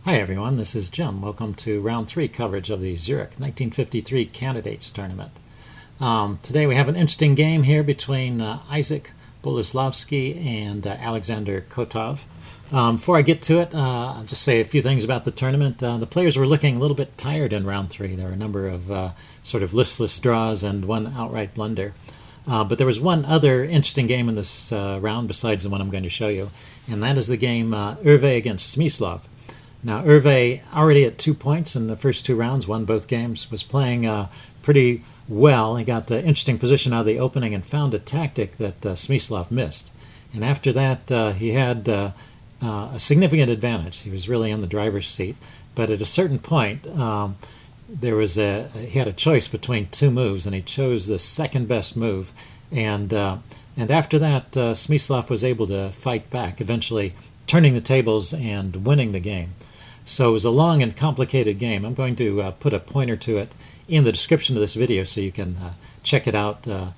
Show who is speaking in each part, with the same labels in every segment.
Speaker 1: Hi everyone, this is Jim. Welcome to round 3 coverage of the Zurich 1953 Candidates Tournament. Today we have an interesting game here between Isaac Boleslavsky and Alexander Kotov. Before I get to it, I'll just say a few things about the tournament. The players were looking a little bit tired in round 3. There were a number of sort of listless draws and one outright blunder. But there was one other interesting game in this round besides the one I'm going to show you, and that is the game Hervé against Smyslov. Now, Hervé, already at 2 points in the first 2 rounds, won both games, was playing pretty well. He got the interesting position out of the opening and found a tactic that Smyslov missed. And after that, he had a significant advantage. He was really in the driver's seat. But at a certain point, he had a choice between 2 moves, and he chose the second best move. And after that, Smyslov was able to fight back, eventually turning the tables and winning the game. So it was a long and complicated game. I'm going to put a pointer to it in the description of this video so you can check it out in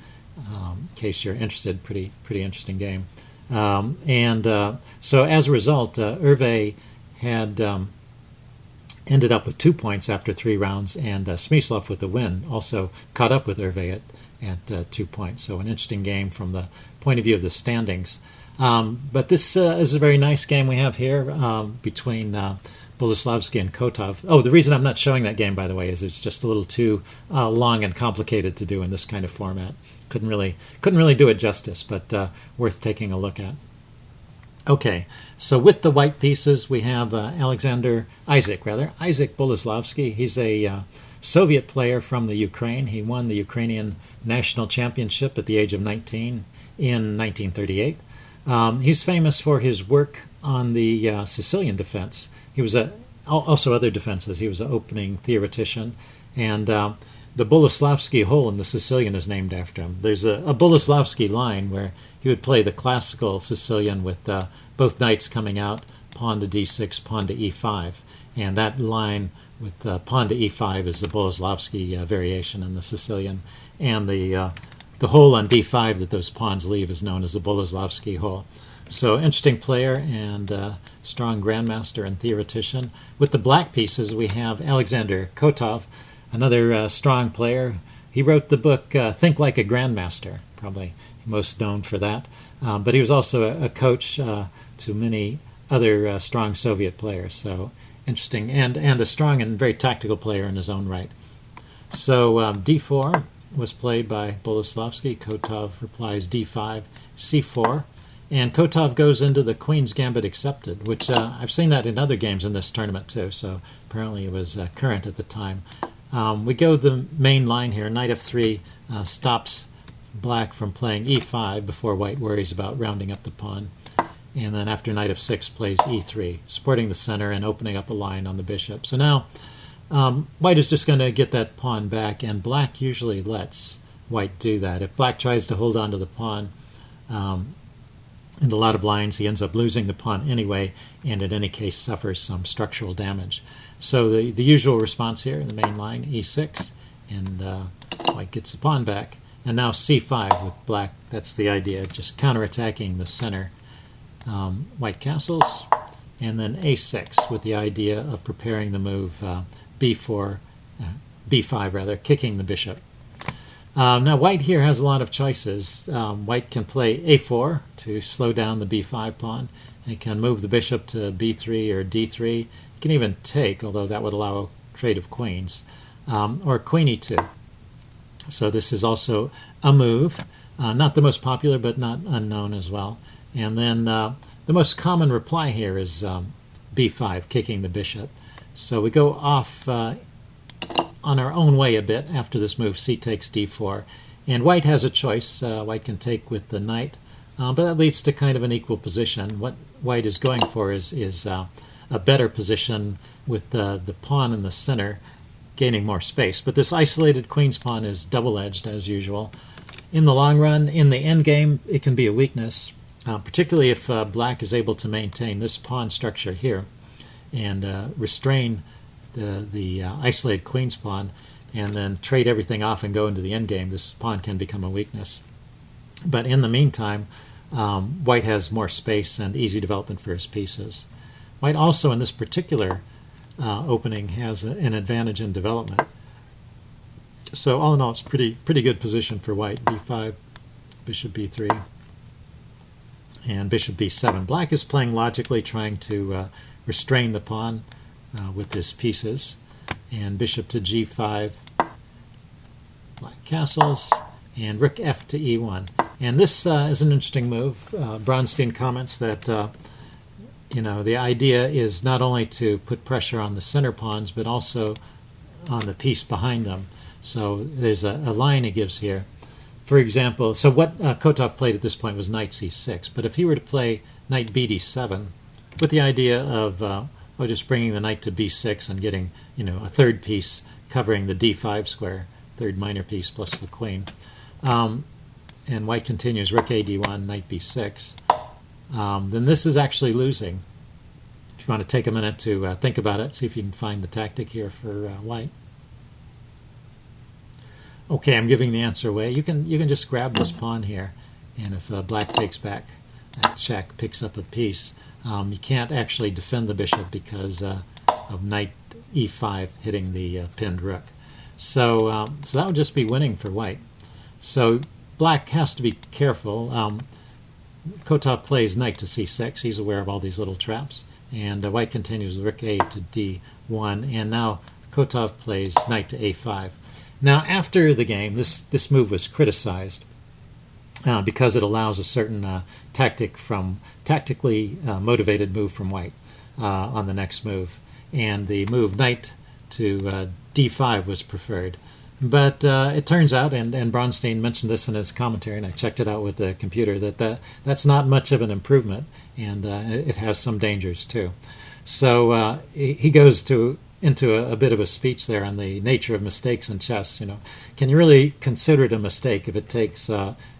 Speaker 1: case you're interested. Pretty interesting game. So as a result, Hervé had ended up with 2 points after 3 rounds, and Smyslov with the win also caught up with Hervé at 2 points. So an interesting game from the point of view of the standings. But this is a very nice game we have here between Boleslavsky and Kotov. Oh, the reason I'm not showing that game, by the way, is it's just a little too long and complicated to do in this kind of format. Couldn't really do it justice, but worth taking a look at. Okay, so with the white pieces, we have Isaac Boleslavsky. He's a Soviet player from the Ukraine. He won the Ukrainian national championship at the age of 19 in 1938. He's famous for his work on the Sicilian defense. He was also other defenses. He was an opening theoretician, and the Boleslavsky hole in the Sicilian is named after him. There's a Boleslavsky line where he would play the classical Sicilian with both knights coming out, pawn to d6, pawn to e5, and that line with pawn to e5 is the Boleslavsky variation in the Sicilian, and the hole on d5 that those pawns leave is known as the Boleslavsky hole. So interesting player and strong grandmaster and theoretician. With the black pieces, we have Alexander Kotov, another strong player. He wrote the book Think Like a Grandmaster, probably most known for that. But he was also a coach to many other strong Soviet players. So interesting, and a strong and very tactical player in his own right. So d4 was played by Boleslavsky. Kotov replies d5, c4, and Kotov goes into the Queen's Gambit accepted, which I've seen that in other games in this tournament too, so apparently it was current at the time. We go the main line here. Knight f3 stops black from playing e5 before white worries about rounding up the pawn, and then after knight f6 plays e3, supporting the center and opening up a line on the bishop. So now white is just going to get that pawn back, and black usually lets white do that. If black tries to hold on to the pawn in a lot of lines, he ends up losing the pawn anyway, and in any case suffers some structural damage. So the usual response here in the main line, e6, and white gets the pawn back. And now c5 with black. That's the idea, just counterattacking the center. White castles, and then a6 with the idea of preparing the move b5 rather, kicking the bishop. Now white here has a lot of choices. White can play a4 to slow down the b5 pawn. He can move the bishop to b3 or d3. He can even take, although that would allow a trade of queens, or queen e2. So this is also a move, not the most popular but not unknown as well. And then the most common reply here is b5, kicking the bishop. So we go off on our own way a bit after this move, c takes d4. And white has a choice. White can take with the knight, but that leads to kind of an equal position. What white is going for is a better position with the pawn in the center gaining more space. But this isolated queen's pawn is double-edged as usual. In the long run, in the endgame, it can be a weakness, particularly if black is able to maintain this pawn structure here and restrain the isolated queen's pawn, and then trade everything off and go into the endgame. This pawn can become a weakness. But in the meantime, white has more space and easy development for his pieces. White also, in this particular opening has an advantage in development. So all in all, it's pretty good position for white. b5, bishop b3, and bishop b7. Black is playing logically, trying to restrain the pawn with his pieces. And bishop to g5, black castles, and rook f to e1. And this is an interesting move. Bronstein comments that the idea is not only to put pressure on the center pawns, but also on the piece behind them. So there's a line he gives here. For example, so what Kotov played at this point was knight c6. But if he were to play knight bd7, with the idea of just bringing the knight to b6 and getting a third piece covering the d5 square, third minor piece plus the queen, and white continues rook a d1, knight b6, then this is actually losing. If you want to take a minute to think about it, see if you can find the tactic here for white. Okay, I'm giving the answer away. You can just grab this pawn here, and if black takes back, that check picks up a piece. You can't actually defend the bishop because of knight e5 hitting the pinned rook. So that would just be winning for white. So black has to be careful. Kotov plays knight to c6. He's aware of all these little traps. And white continues with rook a to d1. And now Kotov plays knight to a5. Now, after the game, this move was criticized because it allows a certain tactically motivated move from white on the next move. And the move knight to d5 was preferred. But it turns out, and Bronstein mentioned this in his commentary, and I checked it out with the computer, that's not much of an improvement, and it has some dangers too. So he goes into a bit of a speech there on the nature of mistakes in chess. Can you really consider it a mistake if it takes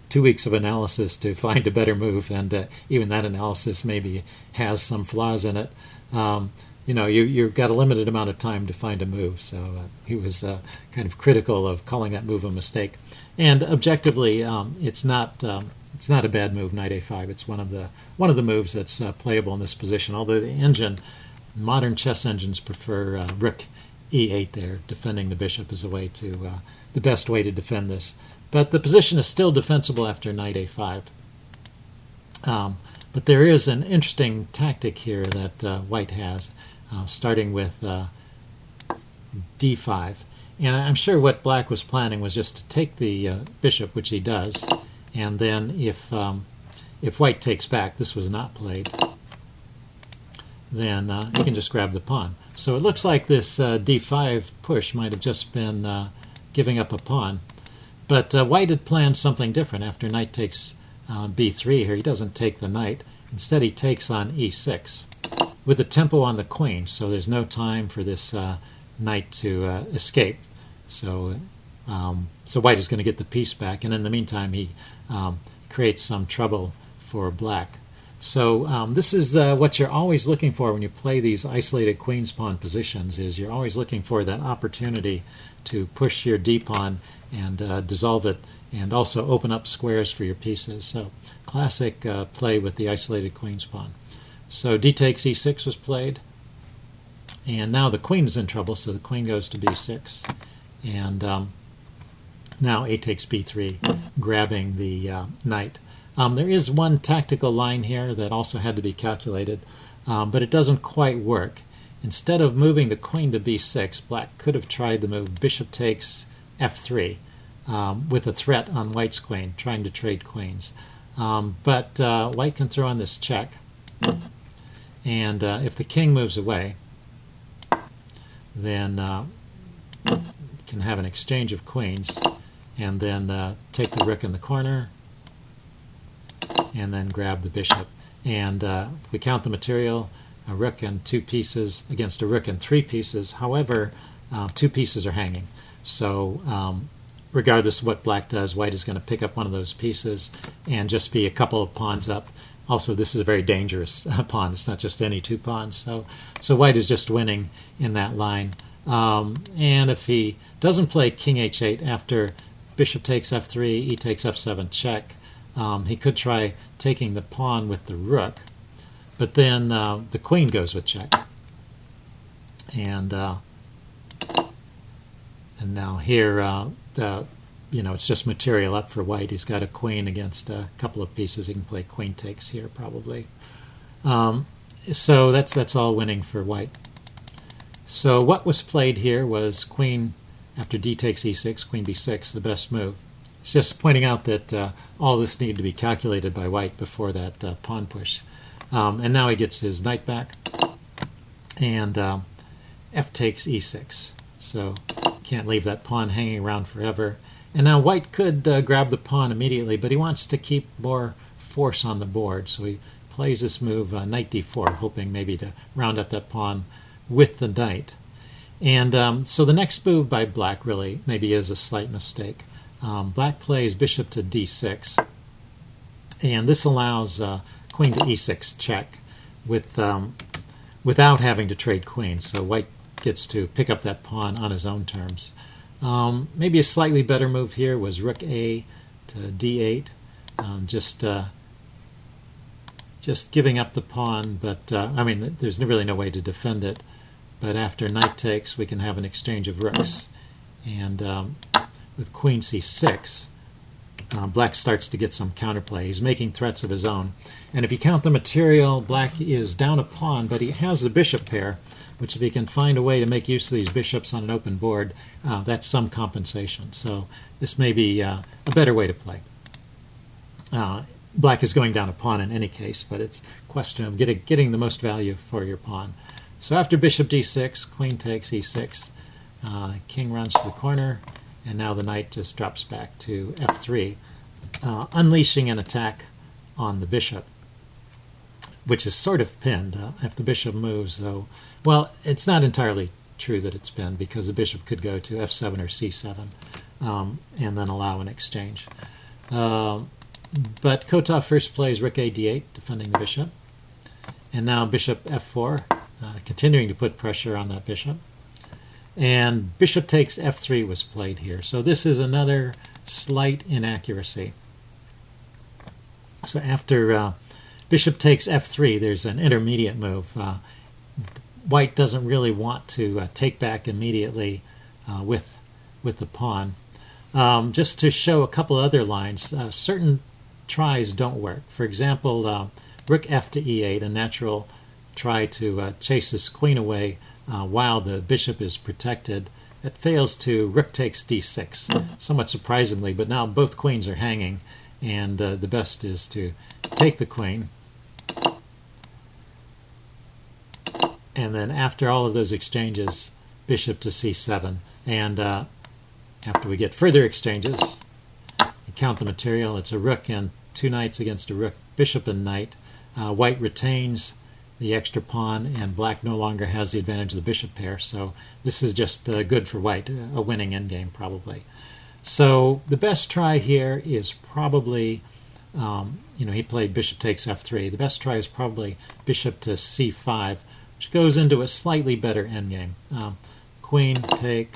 Speaker 1: 2 weeks of analysis to find a better move, and even that analysis maybe has some flaws in it? You've got a limited amount of time to find a move. So he was kind of critical of calling that move a mistake. And objectively, it's not a bad move, knight a5. It's one of the moves that's playable in this position. Although modern chess engines prefer rook e8 there. Defending the bishop is the best way to defend this. But the position is still defensible after knight a5. But there is an interesting tactic here that white has, starting with d5. And I'm sure what black was planning was just to take the bishop, which he does, and then if white takes back, this was not played, then he can just grab the pawn. So it looks like this d5 push might have just been giving up a pawn. But white had planned something different. After knight takes b3 here, he doesn't take the knight. Instead, he takes on e6 with the tempo on the queen, so there's no time for this knight to escape. So white is going to get the piece back, and in the meantime, he creates some trouble for black. So this is what you're always looking for when you play these isolated queen's pawn positions, is you're always looking for that opportunity to push your d-pawn and dissolve it, and also open up squares for your pieces. So classic play with the isolated queen's pawn. So d takes e6 was played, and now the queen is in trouble, so the queen goes to b6, and now a takes b3, grabbing the knight. There is one tactical line here that also had to be calculated, but it doesn't quite work. Instead of moving the queen to b6, black could have tried the move bishop takes f3 with a threat on white's queen, trying to trade queens. But white can throw in this check, and if the king moves away, then you can have an exchange of queens, and then take the rook in the corner, and then grab the bishop. And if we count the material, a rook and 2 pieces against a rook and 3 pieces. However, 2 pieces are hanging. So regardless of what black does, white is going to pick up one of those pieces and just be a couple of pawns up. Also, this is a very dangerous pawn. It's not just any 2 pawns. So white is just winning in that line. And if he doesn't play king h8 after bishop takes f3, e takes f7 check, he could try taking the pawn with the rook, but then the queen goes with check. And now here, it's just material up for white. He's got a queen against a couple of pieces. He can play queen takes here probably. So that's all winning for white. So what was played here was queen after d takes e6, queen b6, the best move. It's just pointing out that all this needed to be calculated by white before that pawn push. And now he gets his knight back, and f takes e6. So can't leave that pawn hanging around forever. And now white could grab the pawn immediately, but he wants to keep more force on the board. So he plays this move, knight d4, hoping maybe to round up that pawn with the knight. And so the next move by black really maybe is a slight mistake. Black plays bishop to d6, and this allows queen to e6 check without having to trade queens. So white gets to pick up that pawn on his own terms. Maybe a slightly better move here was rook a to d8, just giving up the pawn, but there's really no way to defend it. But after knight takes, we can have an exchange of rooks. And with queen c6, black starts to get some counterplay. He's making threats of his own. And if you count the material, black is down a pawn, but he has the bishop pair, which if he can find a way to make use of these bishops on an open board, that's some compensation. So this may be a better way to play. Black is going down a pawn in any case, but it's a question of getting the most value for your pawn. So after bishop d6, queen takes e6, king runs to the corner, and now the knight just drops back to f3, unleashing an attack on the bishop, which is sort of pinned. If the bishop moves, though, well, it's not entirely true that it's pinned, because the bishop could go to f7 or c7 and then allow an exchange. But Kotov first plays rook a d8, defending the bishop, and now bishop f4, continuing to put pressure on that bishop. And bishop takes f3 was played here. So this is another slight inaccuracy. So after bishop takes f3, there's an intermediate move. White doesn't really want to take back immediately with the pawn. Just to show a couple other lines, certain tries don't work. For example, rook f to e8, a natural try to chase this queen away while the bishop is protected. It fails to rook takes d6, somewhat surprisingly, but now both queens are hanging, and the best is to take the queen. And then after all of those exchanges, bishop to c7. And after we get further exchanges, you count the material. It's a rook and two knights against a rook, bishop and knight. White retains the extra pawn, and black no longer has the advantage of the bishop pair. So this is just good for white, a winning endgame probably. So the best try here is probably, he played bishop takes f3. The best try is probably bishop to c5, which goes into a slightly better endgame. Queen take,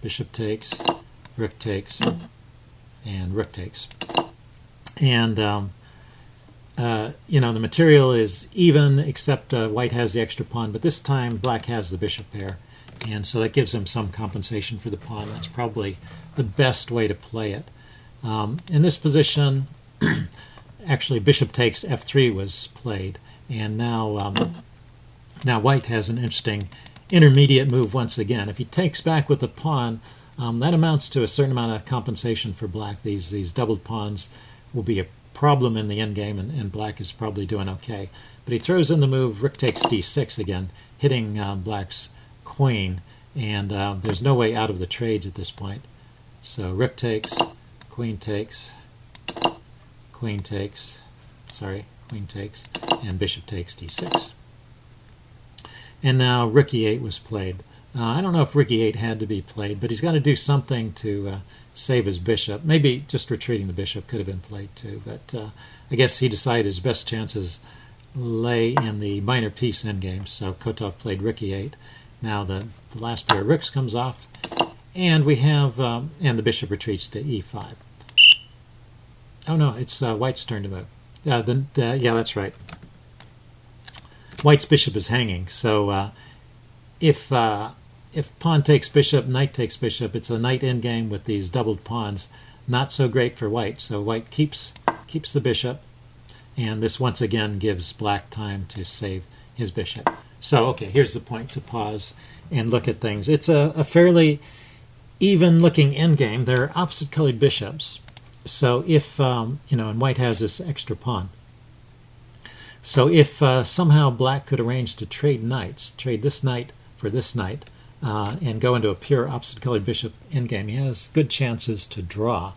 Speaker 1: bishop takes, rook takes, and rook takes. And the material is even, except white has the extra pawn, but this time black has the bishop pair, and so that gives him some compensation for the pawn. That's probably the best way to play it. In this position, actually bishop takes f3 was played, and now white has an interesting intermediate move once again. If he takes back with the pawn, that amounts to a certain amount of compensation for black. These doubled pawns will be a problem in the endgame, and black is probably doing okay. But he throws in the move rook takes d6 again, hitting black's queen, and there's no way out of the trades at this point. So rook takes, queen takes, queen takes, and bishop takes d6. And now rook e8 was played. I don't know if rook e8 had to be played, but he's got to do something to save his bishop. Maybe just retreating the bishop could have been played too, but I guess he decided his best chances lay in the minor piece endgame, so Kotov played rook e8. Now the last pair of rooks comes off, and we have, and the bishop retreats to e5. Oh no, it's white's turn to move. Yeah, that's right. White's bishop is hanging, so if pawn takes bishop, knight takes bishop, it's a knight endgame with these doubled pawns. Not so great for white. So white keeps the bishop, and this once again gives black time to save his bishop. So okay, here's the point to pause and look at things. It's a fairly even-looking endgame. There are opposite-colored bishops. So if and white has this extra pawn. So if somehow black could arrange to trade knights, trade this knight for this knight, and go into a pure opposite-colored bishop endgame, he has good chances to draw.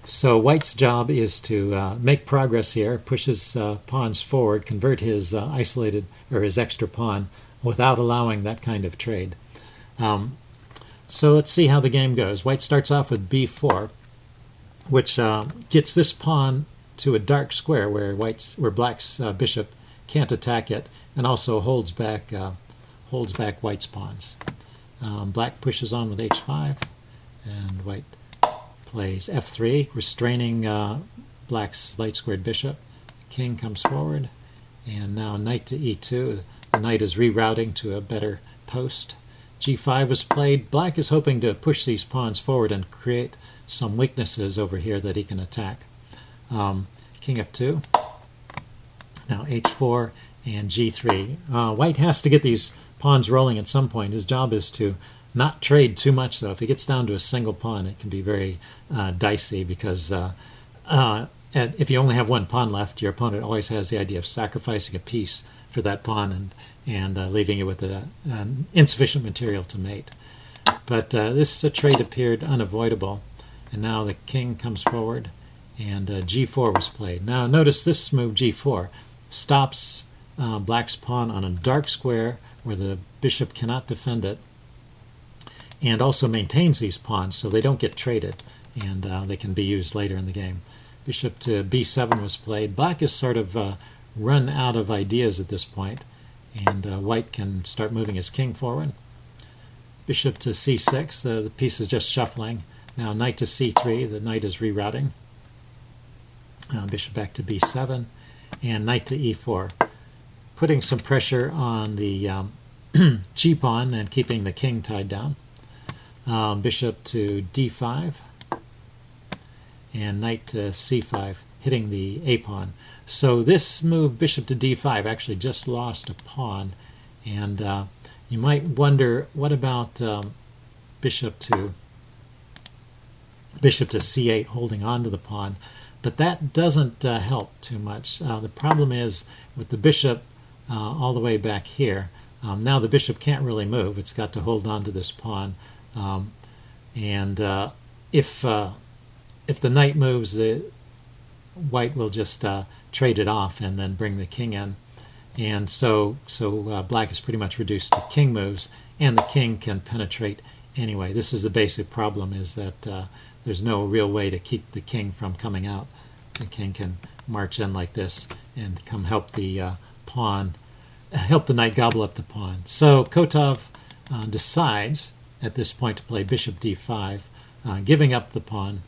Speaker 1: So white's job is to make progress here, push his pawns forward, convert his isolated or his extra pawn without allowing that kind of trade. So let's see how the game goes. White starts off with b4, which gets this pawn to a dark square where black's bishop can't attack it, and also holds back white's pawns. Black pushes on with h5, and white plays f3, restraining black's light-squared bishop. King comes forward, and now knight to e2. The knight is rerouting to a better post. g5 is played. Black is hoping to push these pawns forward and create some weaknesses over here that he can attack. King f2. Now h4 and g3. White has to get these pawns rolling at some point. His job is to not trade too much, though. If he gets down to a single pawn, it can be very dicey, because if you only have one pawn left, your opponent always has the idea of sacrificing a piece for that pawn and leaving you with insufficient material to mate. But this trade appeared unavoidable, and now the king comes forward, and g4 was played. Now notice this move, g4, stops black's pawn on a dark square where the bishop cannot defend it, and also maintains these pawns so they don't get traded, and they can be used later in the game. Bishop to b7 was played. Black is sort of run out of ideas at this point, and white can start moving his king forward. Bishop to c6, the piece is just shuffling. Now knight to c3, the knight is rerouting. Bishop back to b7, and knight to e4, putting some pressure on the g-pawn and keeping the king tied down. Bishop to d5, and knight to c5, hitting the a-pawn. So this move, bishop to d5, actually just lost a pawn, and you might wonder, what about bishop to c8, holding on to the pawn? But that doesn't help too much. The problem is with the bishop all the way back here, now the bishop can't really move. It's got to hold on to this pawn. If the knight moves, the white will just trade it off and then bring the king in, and so black is pretty much reduced to king moves, and the king can penetrate anyway. This is the basic problem: is that there's no real way to keep the king from coming out. The king can march in like this and come help the help the knight gobble up the pawn. So Kotov decides at this point to play bishop d5, giving up the pawn,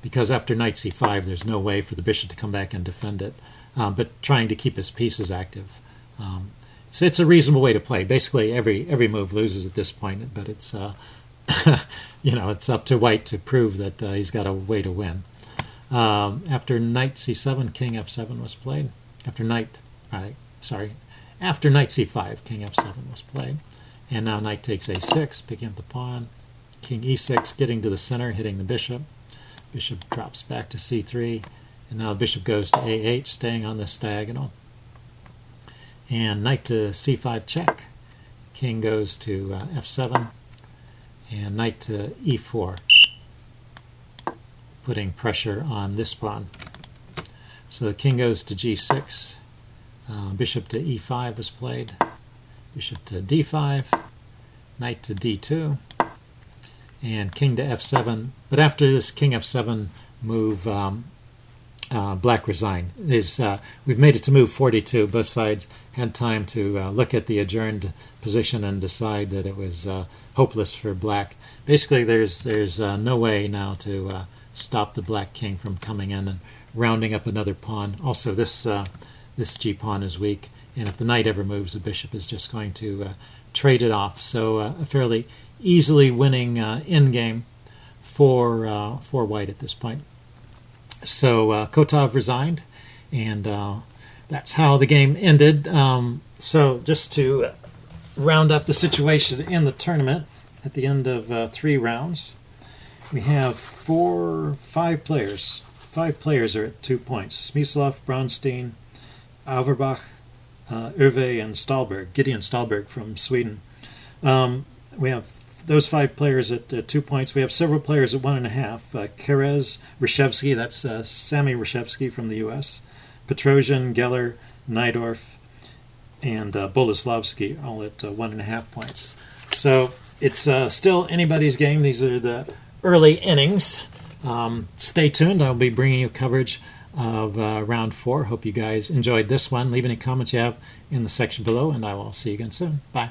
Speaker 1: because after knight c5 there's no way for the bishop to come back and defend it, but trying to keep his pieces active. So it's a reasonable way to play. Basically every move loses at this point, but it's it's up to white to prove that he's got a way to win. After knight c7, king f7 was played. After knight c5, king f7 was played. And now knight takes a6, picking up the pawn. King e6, getting to the center, hitting the bishop. Bishop drops back to c3, and now the bishop goes to a8, staying on this diagonal. And knight to c5 check. King goes to f7, and knight to e4, putting pressure on this pawn. So the king goes to g6. Bishop to e5 was played. Bishop to d5, knight to d2, and king to f7. But after this king f7 move, black resigned. We've made it to move 42. Both sides had time to look at the adjourned position and decide that it was hopeless for black. Basically, there's no way now to stop the black king from coming in and rounding up another pawn. Also, this g-pawn is weak, and if the knight ever moves, the bishop is just going to trade it off. So a fairly easily winning endgame for white at this point. So Kotov resigned, and that's how the game ended. So just to round up the situation in the tournament at the end of 3 rounds, we have 5 players. 5 players are at 2 points. Smyslov, Bronstein, Auerbach, Hervé, and Stahlberg. Gideon Stahlberg from Sweden. We have those 5 players at 2 points. We have several players at 1.5. Kerez, Reshevsky, that's Sammy Reshevsky from the U.S., Petrosian, Geller, Nydorf, and Boleslavsky, all at 1.5 points. So it's still anybody's game. These are the early innings. Stay tuned. I'll be bringing you coverage of round 4. Hope you guys enjoyed this one. Leave any comments you have in the section below, and I will see you again soon. Bye.